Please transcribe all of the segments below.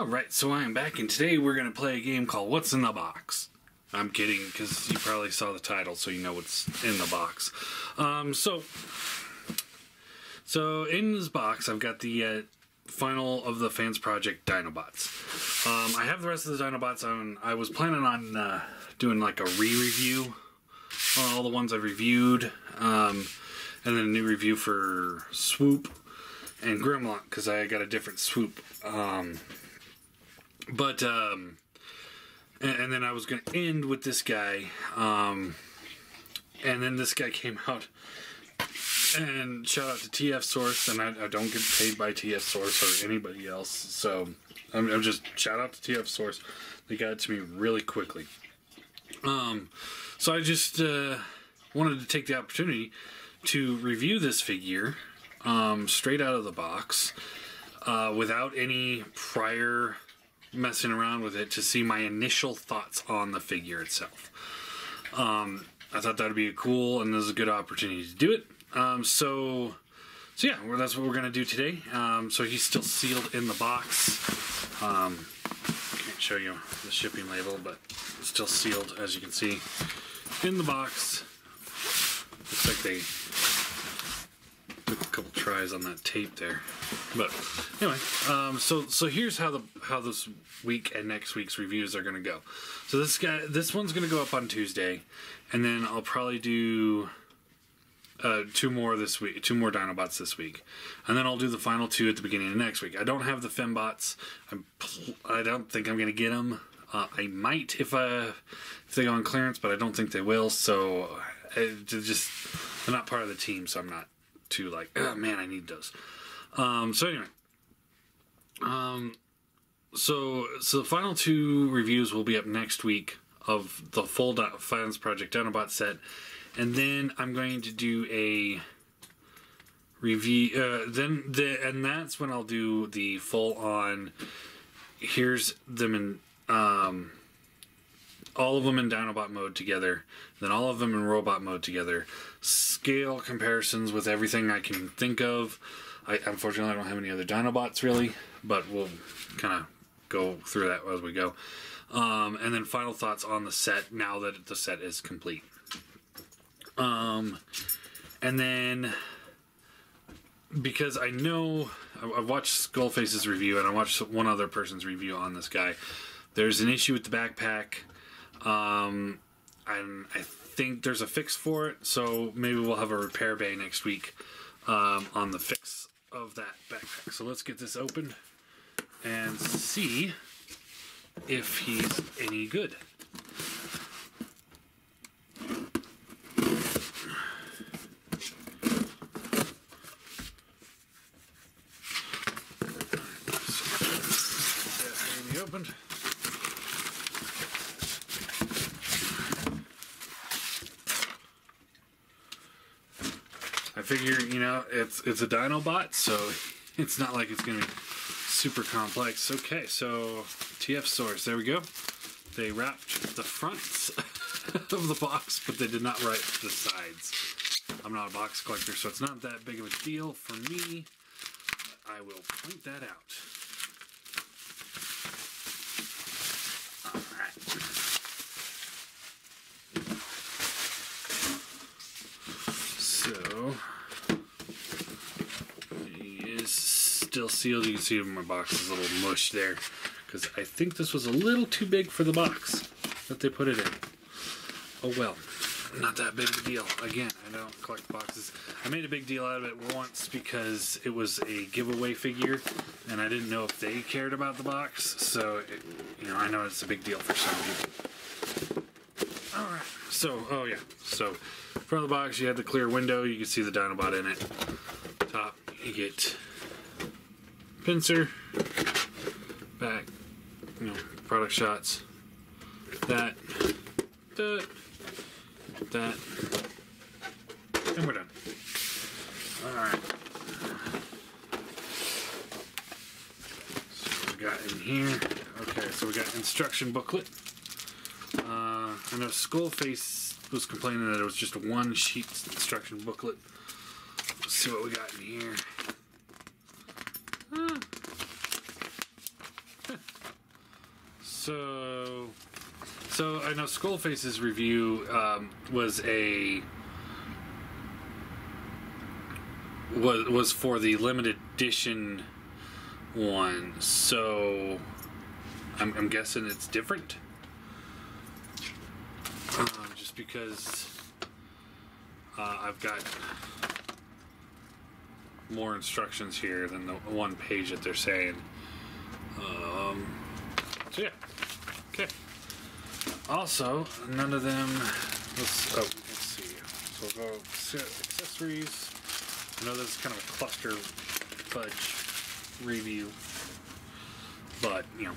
Alright, so I am back, and today we're going to play a game called What's in the Box? I'm kidding, because you probably saw the title, so you know what's in the box. So in this box, I've got the final of the Fansproject Dinobots. I have the rest of the Dinobots on. I was planning on doing like a re-review on all the ones I've reviewed, and then a new review for Swoop and Grimlock, because I got a different Swoop. And then I was going to end with this guy, and then this guy came out, and shout out to TF Source, and I don't get paid by TF Source or anybody else, so I'm just shout out to TF Source. They got it to me really quickly. So I just wanted to take the opportunity to review this figure straight out of the box, without any prior messing around with it, to see my initial thoughts on the figure itself. I thought that would be cool, and this is a good opportunity to do it. So yeah, that's what we're going to do today. So he's still sealed in the box. Can't show you the shipping label, but it's still sealed, as you can see, in the box. Looks like they took a couple tries on that tape there. But anyway, so here's how this week and next week's reviews are going to go. So this one's going to go up on Tuesday, and then I'll probably do two more Dinobots this week, and then I'll do the final two at the beginning of next week. I don't have the Fembots. I don't think I'm going to get them. I might if they go on clearance, but I don't think they will. So they're not part of the team, so I'm not too like, oh man, I need those. So anyway, so the final two reviews will be up next week of the full Fansproject Dinobot set, and then I'm going to do a review. And that's when I'll do the full on. Here's them in all of them in Dinobot mode together, then all of them in robot mode together. Scale comparisons with everything I can think of. Unfortunately, I don't have any other Dinobots really, but we'll kind of go through that as we go. And then final thoughts on the set now that the set is complete. And then, because I know, I've watched Skullface's review, and I watched one other person's review on this guy. There's an issue with the backpack, and I think there's a fix for it, so maybe we'll have a repair bay next week on the fix of that backpack. So let's get this open and see if he's any good. Opened. I figure, you know, it's a Dinobot, so it's not like it's going to be super complex. Okay, so TF Source, there we go. They wrapped the fronts of the box, but they did not wrap the sides. I'm not a box collector, so it's not that big of a deal for me. I will point that out. So he is still sealed. You can see my box is a little mush there, because I think this was a little too big for the box that they put it in. Oh well, not that big of a deal. Again, I don't collect boxes. I made a big deal out of it once because it was a giveaway figure, and I didn't know if they cared about the box. So, I know it's a big deal for some people. All right. So, oh yeah. So, front of the box, you have the clear window. You can see the Dinobot in it. Top, you get pincer, back, product shots, that, and we're done. Alright. So we got in here. Okay, so we got instruction booklet. I know Skullface was complaining that it was just a one sheet instruction booklet. Let's see what we got in here. So I know Skullface's review was for the limited edition one, so I'm guessing it's different. Just because I've got more instructions here than the one page that they're saying. So yeah, okay. Also, none of them. Let's see. So we'll go accessories. I know this is kind of a cluster fudge review, but you know,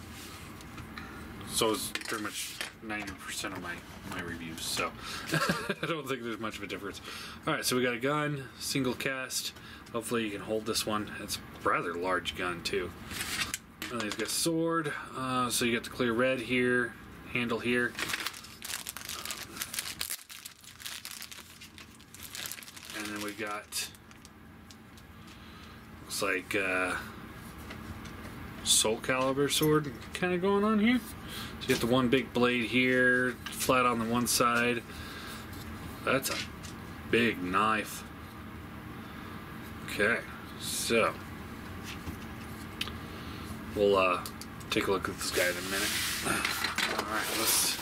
so is pretty much 90% of my reviews. So I don't think there's much of a difference. All right, so we got a gun, single cast. Hopefully you can hold this one. It's a rather large gun too. And then he's got a sword. So you got the clear red here, handle here. And then we got, looks like Soul Calibur sword kind of going on here. So you get the one big blade here, flat on the one side. That's a big knife. Okay, so we'll take a look at this guy in a minute. Alright, let's...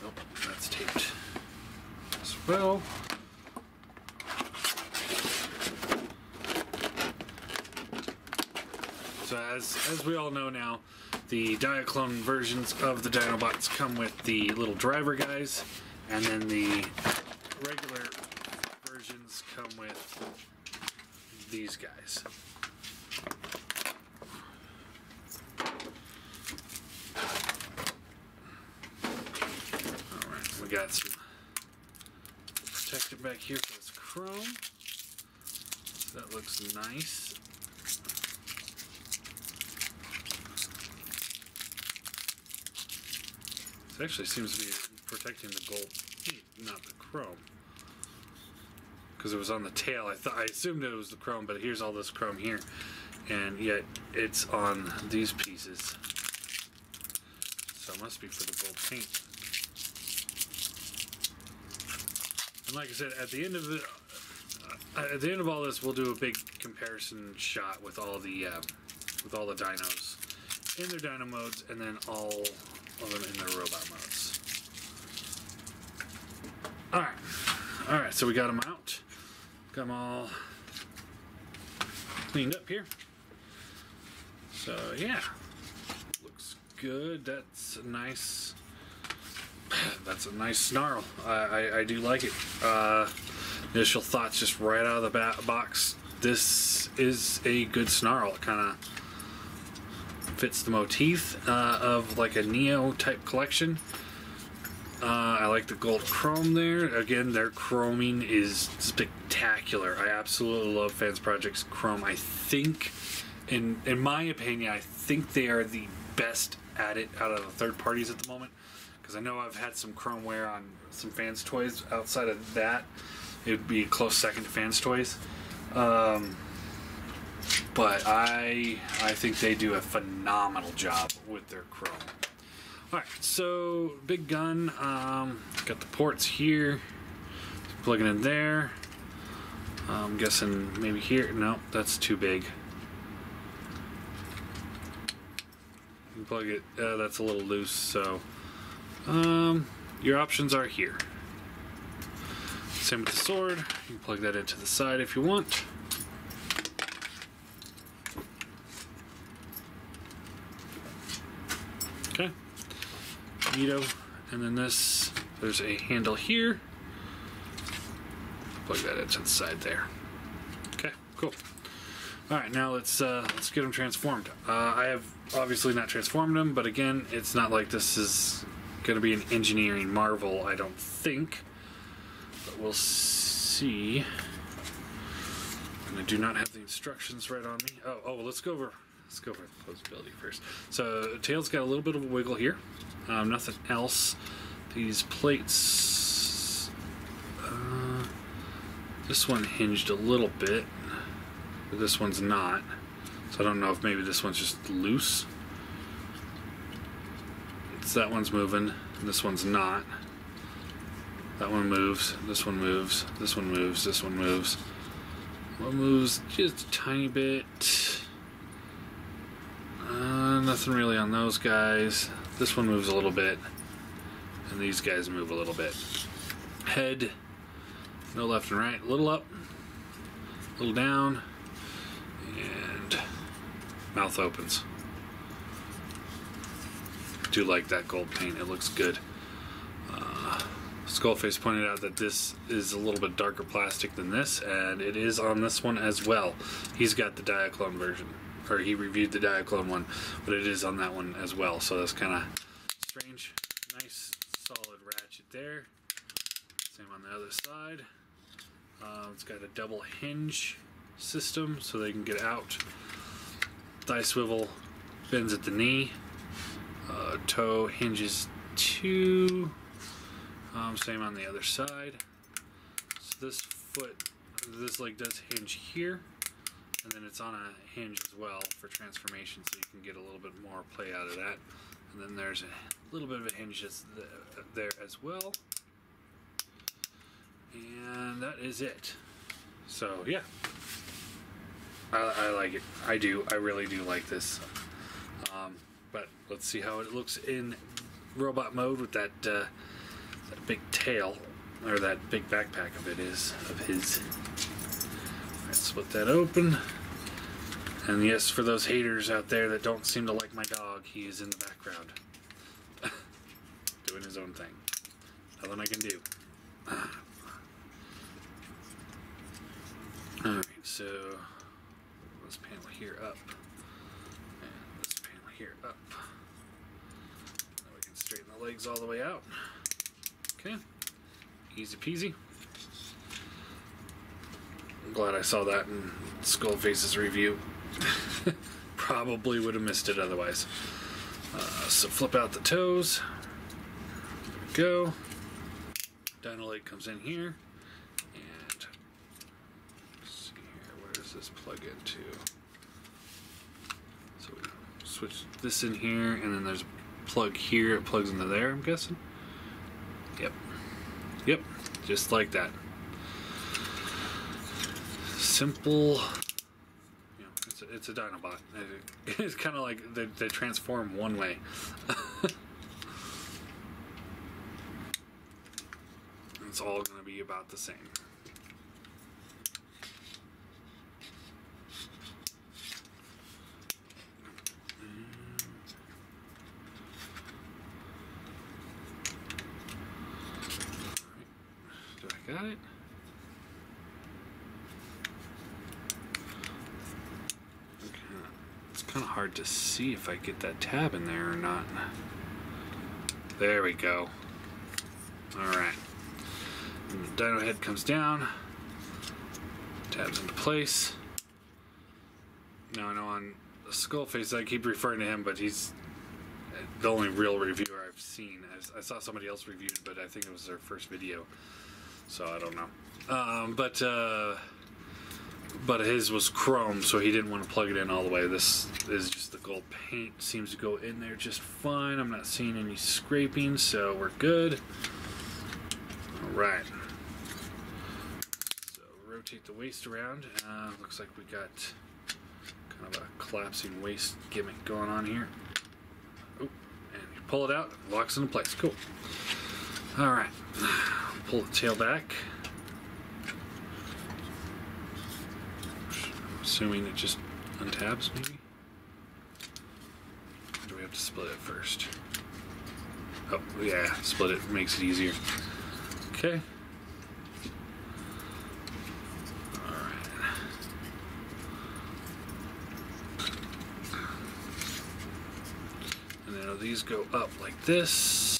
Oh, that's taped as well. So as we all know now, the diaclone versions of the Dinobots come with the little driver guys, and then the regular versions come with these guys. Alright, we got some protector back here for this chrome. So that looks nice. It actually seems to be protecting the gold, not the chrome, because it was on the tail. I assumed it was the chrome, but here's all this chrome here, and yet it's on these pieces. So it must be for the gold paint. And like I said, at the end of all this, we'll do a big comparison shot with all the dinos in their dino modes, and then all of them in their robot modes. Alright, so we got them out. Got them all cleaned up here. So yeah, looks good. That's a nice Snarl. I do like it. Initial thoughts just right out of the box. This is a good Snarl. It kind of fits the motif of like a Neo type collection. I like the gold chrome there. Again, their chroming is spectacular. I absolutely love Fansproject's chrome. I think, in my opinion, I think they are the best at it out of the third parties at the moment. Because I know I've had some chrome wear on some Fans toys. Outside of that, it would be a close second to Fans toys. But I think they do a phenomenal job with their chrome. Alright, so big gun. Got the ports here. Plug it in there. I'm guessing maybe here. No, that's too big. You plug it. That's a little loose. So your options are here. Same with the sword. You can plug that into the side if you want. Okay. Dino, and then this, there's a handle here. Plug that into the side there. Okay, cool. Alright, now let's get them transformed. I have obviously not transformed them, but again, it's not like this is going to be an engineering marvel, I don't think. But we'll see. And I do not have the instructions right on me. Oh, let's go over posability first. So tail's got a little bit of a wiggle here. Nothing else. These plates, this one hinged a little bit, but this one's not. So I don't know if maybe this one's just loose. So that one's moving, and this one's not. That one moves, this one moves, this one moves, this one moves. One moves just a tiny bit. Nothing really on those guys. This one moves a little bit, and these guys move a little bit. Head, no left and right, a little up, a little down, and mouth opens. Do like that gold paint, it looks good. Skullface pointed out that this is a little bit darker plastic than this, and it is on this one as well. He's got the diaclone version, or he reviewed the diaclone one, but it is on that one as well, so that's kind of strange. Nice solid ratchet there. Same on the other side. It's got a double hinge system so they can get out. Thigh swivel bends at the knee. Toe hinges too. Same on the other side. So this leg does hinge here, and then it's on a hinge as well for transformation, so you can get a little bit more play out of that. And then there's a little bit of a hinge that's there as well. And that is it. So yeah, I like it. I do. I really do like this. But let's see how it looks in robot mode with that that big tail, or that big backpack of his. Let's split that open. And yes, for those haters out there that don't seem to like my dog, he is in the background. Doing his own thing. Nothing I can do. Alright, so this panel here up. And this panel here up. Now we can straighten the legs all the way out. Okay. Easy peasy. I'm glad I saw that in Skullface's review. Probably would have missed it otherwise. So flip out the toes. There we go. Dino leg comes in here. And let's see here, where does this plug into? So we switch this in here, and then there's a plug here. It plugs into there, I'm guessing. Yep. Yep. Just like that. Simple. You know, it's a Dinobot. It's kind of like they transform one way. It's all going to be about the same. Do I got it? It's kind of hard to see if I get that tab in there or not. There we go. Alright. And the Dino head comes down, tabs into place. Now I know on the Skullface I keep referring to him, but he's the only real reviewer I've seen. I saw somebody else reviewed, but I think it was their first video, so I don't know. But his was chrome, so he didn't want to plug it in all the way. This is just the gold paint. Seems to go in there just fine. I'm not seeing any scraping, so we're good. Alright. So rotate the waist around. Looks like we got kind of a collapsing waist gimmick going on here. Oh, and you pull it out, it locks into place. Cool. Alright. Pull the tail back. Assuming it just untabs, maybe? Or do we have to split it first? Oh, yeah, split it makes it easier. Okay. Alright. And then these go up like this.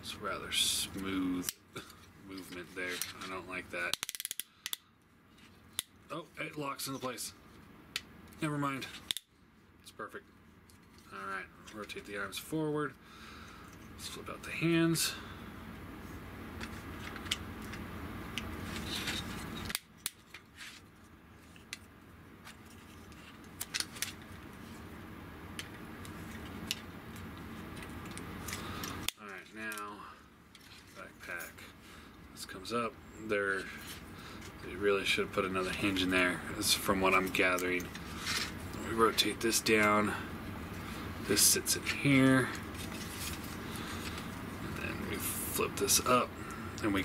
It's rather smooth movement there. I don't like that. Oh, it locks into place. Never mind. It's perfect. Alright, rotate the arms forward. Let's flip out the hands. comes up. They really should put another hinge in there, as from what I'm gathering. We rotate this down. This sits in here. And then we flip this up, and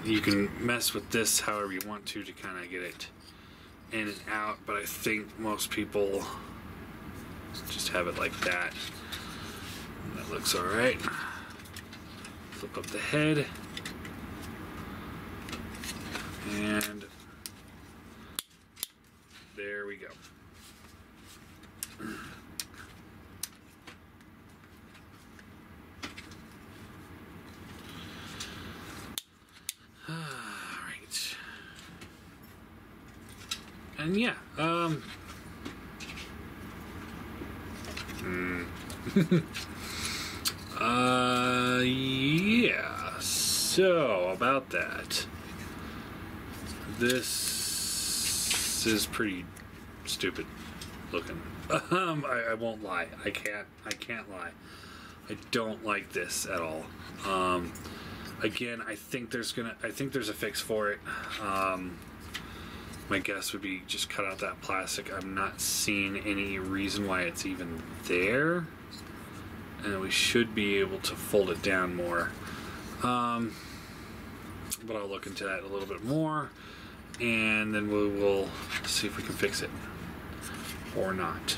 you can mess with this however you want to kind of get it in and out, but I think most people just have it like that. And that looks alright. Flip up the head. And there we go. Alright. And yeah, yeah, so about that. This is pretty stupid looking. I won't lie. I can't lie. I don't like this at all. Again, I think there's a fix for it. My guess would be just cut out that plastic. I'm not seeing any reason why it's even there. And we should be able to fold it down more. But I'll look into that a little bit more. And then we will see if we can fix it. Or not.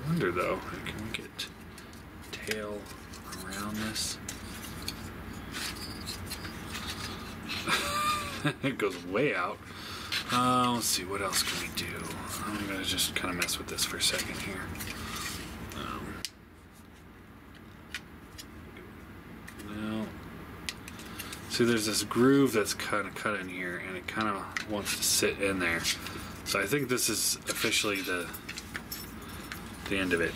I wonder though, can we get tail around this? It goes way out. Let's see, what else can we do? I'm gonna just kind of mess with this for a second here. No. See, there's this groove that's kind of cut in here, and it kind of wants to sit in there. So I think this is officially the end of it.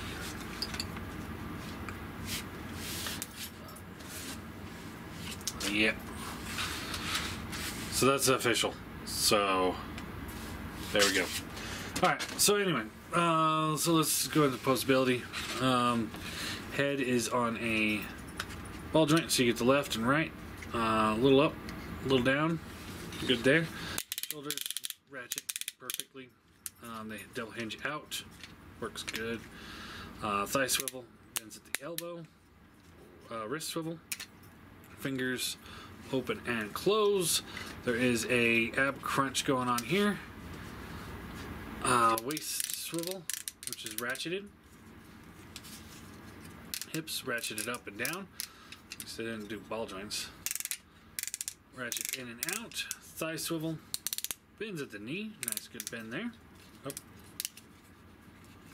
Yep. So that's official. So there we go. Alright, so anyway, so let's go into postability. Head is on a ball joint, so you get the left and right. A little up, a little down. Good there. Shoulders ratchet perfectly. They double hinge out. Works good. Thigh swivel, bends at the elbow. Wrist swivel. Fingers open and close. There is a ab crunch going on here. Waist swivel, which is ratcheted. Hips ratcheted up and down. So they didn't do ball joints. Ratchet in and out. Thigh swivel. Bends at the knee. Nice good bend there. Oh.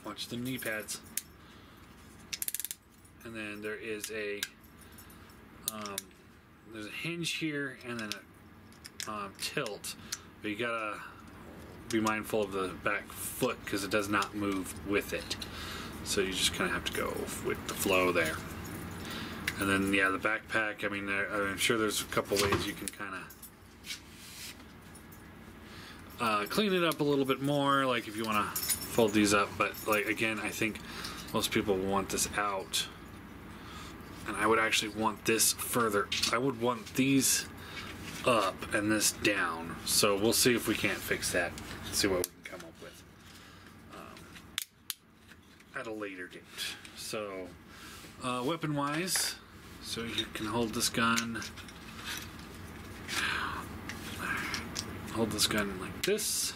Watch the knee pads. And then there is a there's a hinge here and then a tilt, but you gotta be mindful of the back foot because it does not move with it, so you just kind of have to go with the flow there. And then yeah, the backpack, I mean, I'm sure there's a couple ways you can kind of clean it up a little bit more, like if you want to fold these up, but like again, I think most people want this out. And I would actually want this further. I would want these up and this down. So we'll see if we can't fix that. See what we can come up with at a later date. So weapon-wise, so you can hold this gun. Hold this gun like this.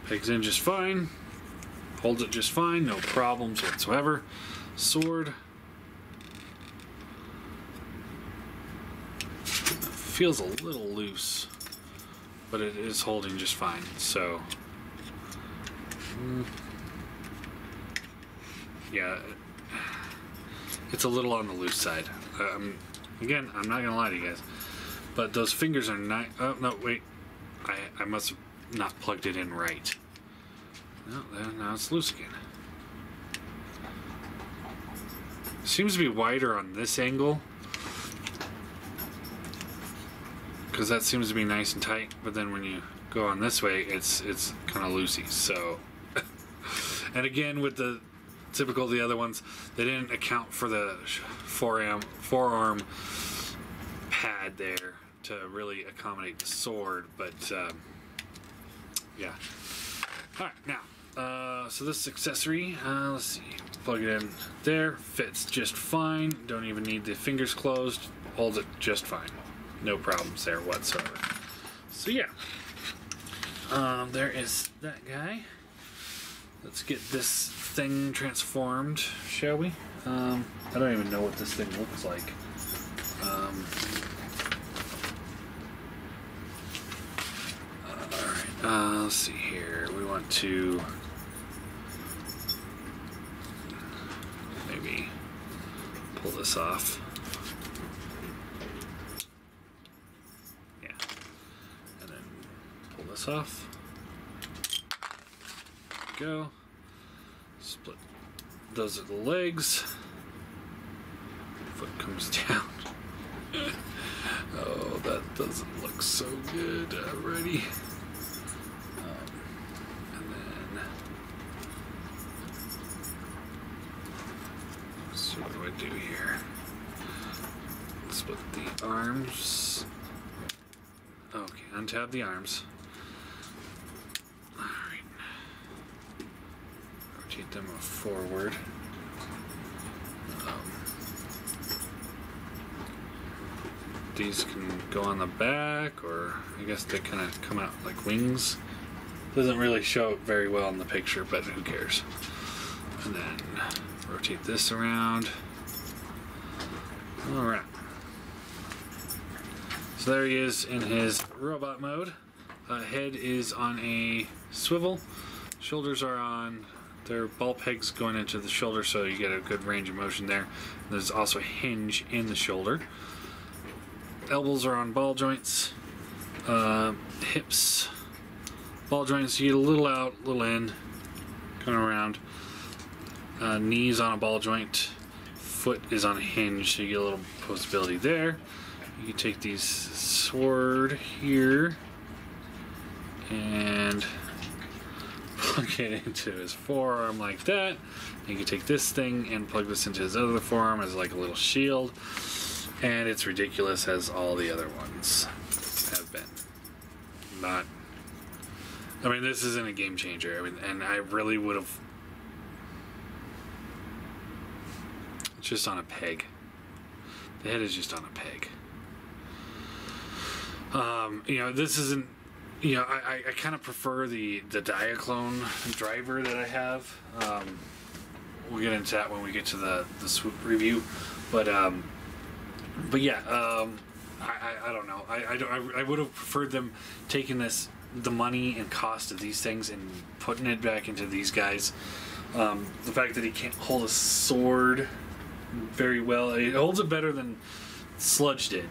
Pegs in just fine. Holds it just fine. No problems whatsoever. Sword. Feels a little loose, but it is holding just fine. So yeah, it's a little on the loose side. Again, I'm not gonna lie to you guys, but those fingers are not. Oh no, wait, I must have not plugged it in right. No, now it's loose again. Seems to be wider on this angle, because that seems to be nice and tight, but then when you go on this way, it's kind of loosey. So, and again, with the typical of the other ones. They didn't account for the forearm pad there to really accommodate the sword, but yeah. Alright, now, so this accessory, let's see, plug it in there, fits just fine, don't even need the fingers closed, holds it just fine. No problems there whatsoever. So yeah, there is that guy. Let's get this thing transformed, shall we? I don't even know what this thing looks like. Alright, let's see here. We want to maybe pull this off. Yeah. And then pull this off. There we go. Split. Those are the legs. Foot comes down. Oh, that doesn't look so good already. And then, so what do I do here? Split the arms. Okay, untab the arms. Alright. Rotate them forward. These can go on the back, or I guess they kind of come out like wings. Doesn't really show very well in the picture, but who cares. And then rotate this around. Alright. So there he is in his robot mode. Head is on a swivel. Shoulders are on, their ball pegs going into the shoulder, so you get a good range of motion there. There's also a hinge in the shoulder. Elbows are on ball joints. Hips, ball joints, you get a little out, little in, coming around. Knees on a ball joint. Foot is on a hinge, so you get a little postability there. You can take these sword here and plug it into his forearm like that. You can take this thing and plug this into his other forearm as like a little shield. And it's ridiculous as all the other ones have been. Not, I mean, this isn't a game changer. I mean, and I really would have. It's just on a peg. The head is just on a peg. You know, this isn't. You know, I kind of prefer the diaclone driver that I have. We'll get into that when we get to the swoop review, but yeah, I don't know. I would have preferred them taking the money and cost of these things and putting it back into these guys. The fact that he can't hold a sword very well, he holds it better than Sludge did.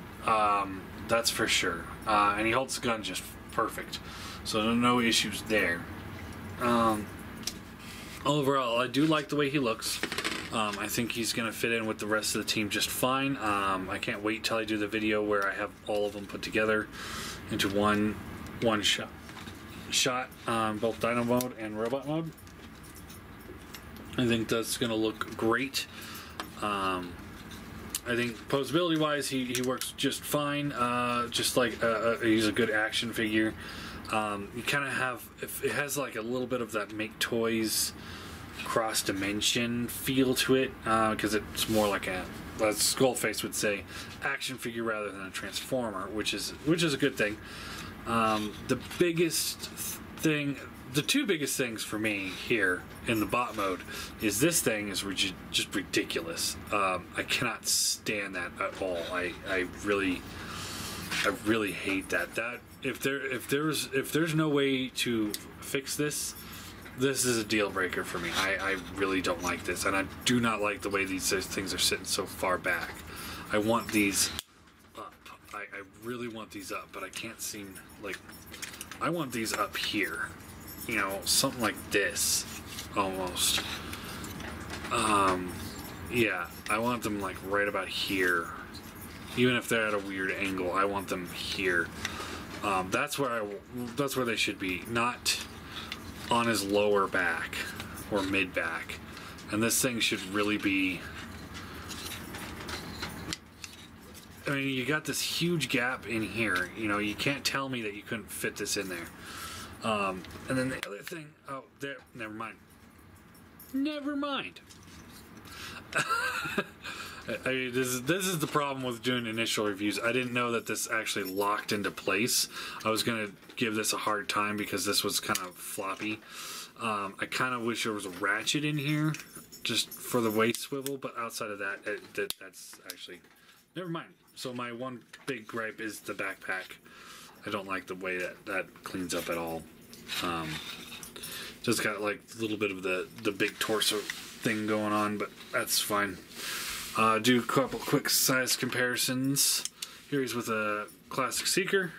That's for sure. And he holds the gun just perfect. So no issues there. Overall, I do like the way he looks. I think he's going to fit in with the rest of the team just fine. I can't wait till I do the video where I have all of them put together into one shot, both Dino mode and robot mode. I think that's going to look great. I think posability wise he works just fine. Just like he's a good action figure. You kind of have, it has like a little bit of that Make Toys cross dimension feel to it, because it's more like a, as Skullface would say, action figure rather than a transformer, which is a good thing. The two biggest things for me here in the bot mode is this thing is just ridiculous. I cannot stand that at all. I really hate that. That if there's no way to fix this, this is a deal breaker for me. I really don't like this, and I do not like the way these things are sitting so far back. I want these up. I really want these up, but I can't seem, like, I want these up here. You know, something like this, almost. Yeah, I want them like right about here. Even if they're at a weird angle, I want them here. That's where they should be, not on his lower back or mid back. And this thing should really be... I mean, you got this huge gap in here. You know, you can't tell me that you couldn't fit this in there. And then the other thing... Oh, there. Never mind. Never mind. I mean, this is the problem with doing initial reviews. I didn't know that this actually locked into place. I was going to give this a hard time because this was kind of floppy. I kind of wish there was a ratchet in here just for the waist swivel, but outside of that, that's actually... Never mind. So my one big gripe is the backpack. I don't like the way that cleans up at all. Just got like a little bit of the big torso thing going on, but that's fine. Do a couple quick size comparisons. Here he's with a Classic Seeker.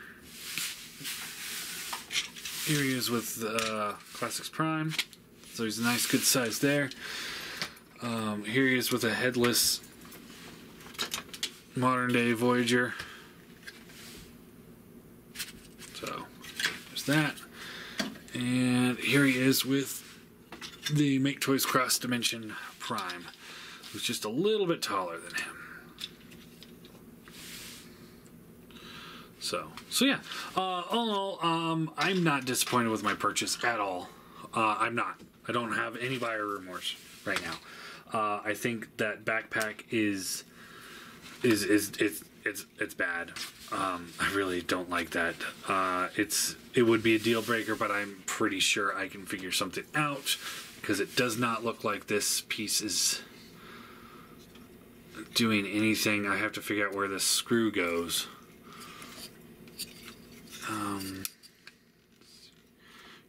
Here he is with Classics Prime. So he's a nice good size there. Here he is with a headless modern day Voyager. So there's that. And here he is with the Make Toys Cross Dimension Prime, who's just a little bit taller than him. So yeah. All in all, I'm not disappointed with my purchase at all. I'm not. I don't have any buyer remorse right now. I think that backpack is bad. I really don't like that. It would be a deal breaker, but I'm pretty sure I can figure something out because it does not look like this piece is doing anything. I have to figure out where this screw goes.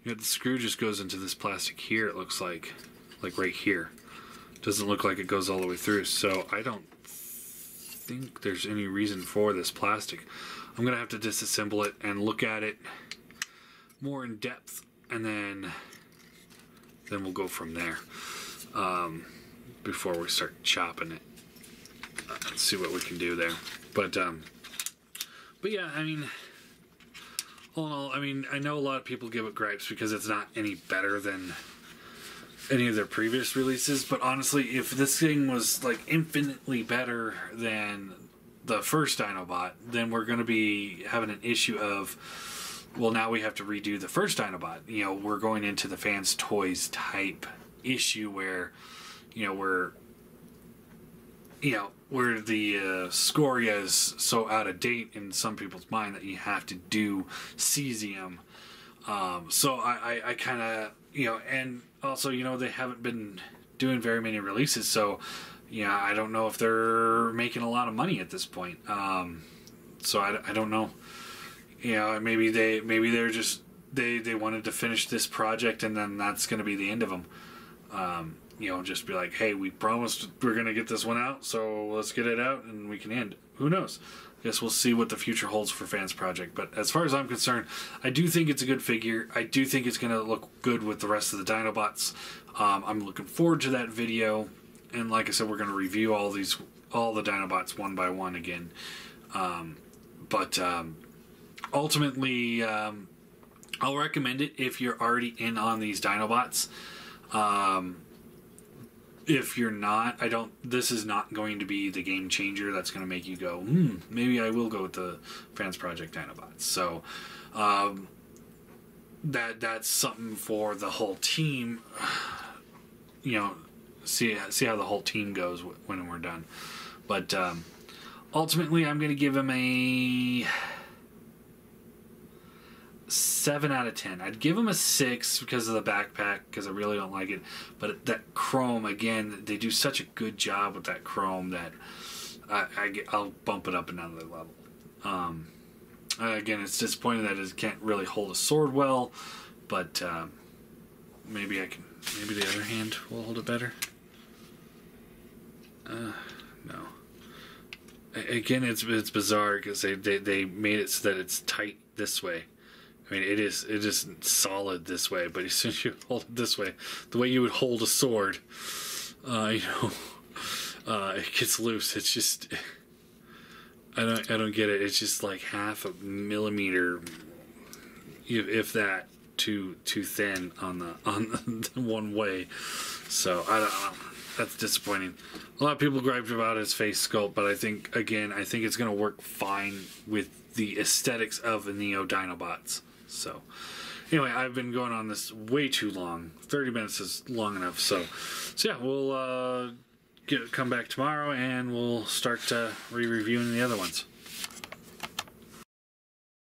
Yeah, the screw just goes into this plastic here. It looks like right here. Doesn't look like it goes all the way through. So I don't think there's any reason for this plastic. I'm gonna have to disassemble it and look at it more in depth, and then we'll go from there. Before we start chopping it, let's see what we can do there. But yeah, I mean, all in all, I mean, I know a lot of people give it gripes because it's not any better than any of their previous releases, but honestly, if this thing was like infinitely better than the first Dinobot, then we're going to be having an issue of, well, now we have to redo the first Dinobot. You know, we're going into the Fans Toys type issue where, where the Scoria is so out of date in some people's mind that you have to do cesium. So I kind of, and also, they haven't been doing very many releases, so, I don't know if they're making a lot of money at this point. So I don't know. Maybe they're just, they wanted to finish this project and then that's going to be the end of them. Just be like, hey, we promised we're going to get this one out, so let's get it out and we can end. Who knows? I guess we'll see what the future holds for Fansproject. But as far as I'm concerned, I do think it's a good figure. I do think it's going to look good with the rest of the Dinobots. I'm looking forward to that video. And like I said, we're going to review all the Dinobots one by one again. But ultimately, I'll recommend it if you're already in on these Dinobots. If you're not, this is not going to be the game changer that's going to make you go, maybe I will go with the Fansproject Dinobots. So, that's something for the whole team, see how the whole team goes when we're done. But, ultimately, I'm going to give him a 7 out of 10. I'd give him a 6 because of the backpack, because I really don't like it. But that chrome, again, they do such a good job with that chrome that I'll bump it up another level. Again, it's disappointing that it can't really hold a sword well, but maybe the other hand will hold it better. No. Again, it's bizarre because they made it so that it's tight this way. I mean, it is solid this way, but as soon as you hold it this way, the way you would hold a sword, it gets loose. It's just, I don't get it. It's just like half a millimeter, if that, too thin on the one way. So I don't know. That's disappointing. A lot of people griped about his face sculpt, but I think it's going to work fine with the aesthetics of the Neo Dinobots. So anyway, I've been going on this way too long. 30 minutes is long enough. So yeah, we'll come back tomorrow and we'll start re-reviewing the other ones.